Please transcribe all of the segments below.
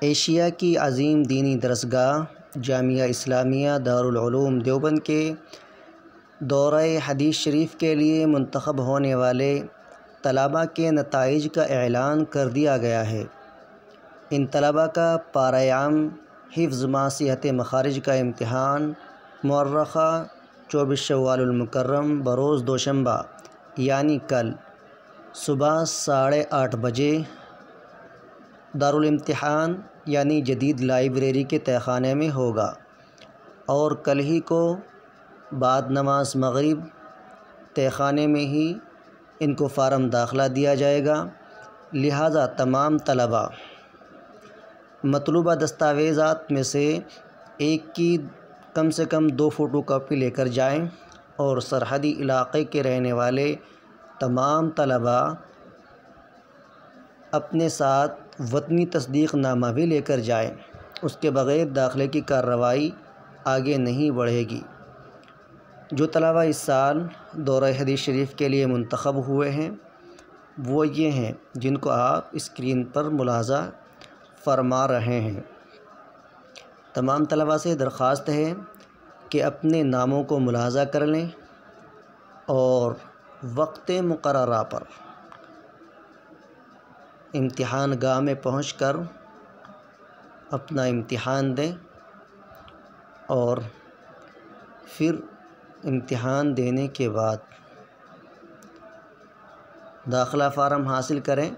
Asia کی عظیم دینی درسگاہ جامعہ اسلامیہ دارالعلوم دیوبند کے دورہ حدیث شریف کے لیے منتخب ہونے والے طلباء کے نتائج کا اعلان کر دیا گیا ہے۔ ان طلباء کا پارہ عام حفظ مع صحت مخارج کا امتحان مؤرخہ 24 شوال المکرم بروز دوشنبہ یعنی کل صبح 8:30 بجے دارالامتحان یعنی جدید لائبریری کے تہہ خانے میں ہوگا، اور کل ہی کو بعد نماز مغرب تہہ خانے میں ہی ان کو فارم داخلہ دیا جائے گا۔ لہٰذا تمام طلباء مطلوبہ دستاویزات میں سے ایک کی کم سے کم 2 فوٹو کاپی لے کر جائیں، اور سرحدی علاقے کے رہنے والے تمام طلباء اپنے ساتھ وطنی تصدیق نامہ بھی لے کر جائیں۔ اس کے بغیر داخلے کی کارروائی آگے نہیں بڑھے گی۔ جو طلباء اس سال دورہ حدیث شریف کے لیے منتخب ہوئے ہیں وہ یہ ہیں جن کو آپ اسکرین پر ملاحظہ فرما رہے ہیں۔ تمام طلباء سے درخواست ہے کہ اپنے ناموں کو ملاحظہ کر لیں اور وقت مقررہ پر امتحان گاہ میں پہنچ کر اپنا امتحان دیں، اور پھر امتحان دینے کے بعد داخلہ فارم حاصل کریں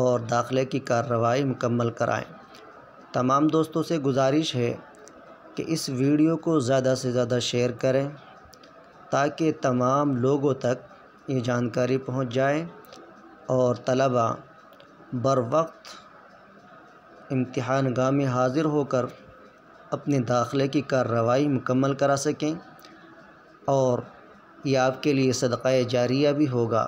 اور داخلے کی کارروائی مکمل کرائیں۔ تمام دوستوں سے گزارش ہے کہ اس ویڈیو کو زیادہ سے زیادہ شیئر کریں تاکہ تمام لوگوں تک یہ جانکاری پہنچ جائے اور طلباء بروقت امتحان گاہ میں حاضر ہو کر اپنے داخلے کی کارروائی مکمل کرا سکیں، اور یہ آپ کے لیے صدقہ جاریہ بھی ہوگا۔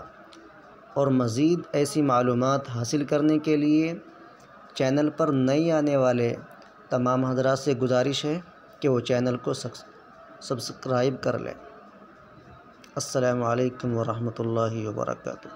اور مزید ایسی معلومات حاصل کرنے کے لیے چینل پر نئے آنے والے تمام حضرات سے گزارش ہے کہ وہ چینل کو سبسکرائب کر لیں۔ السلام علیکم ورحمۃ اللہ وبرکاتہ۔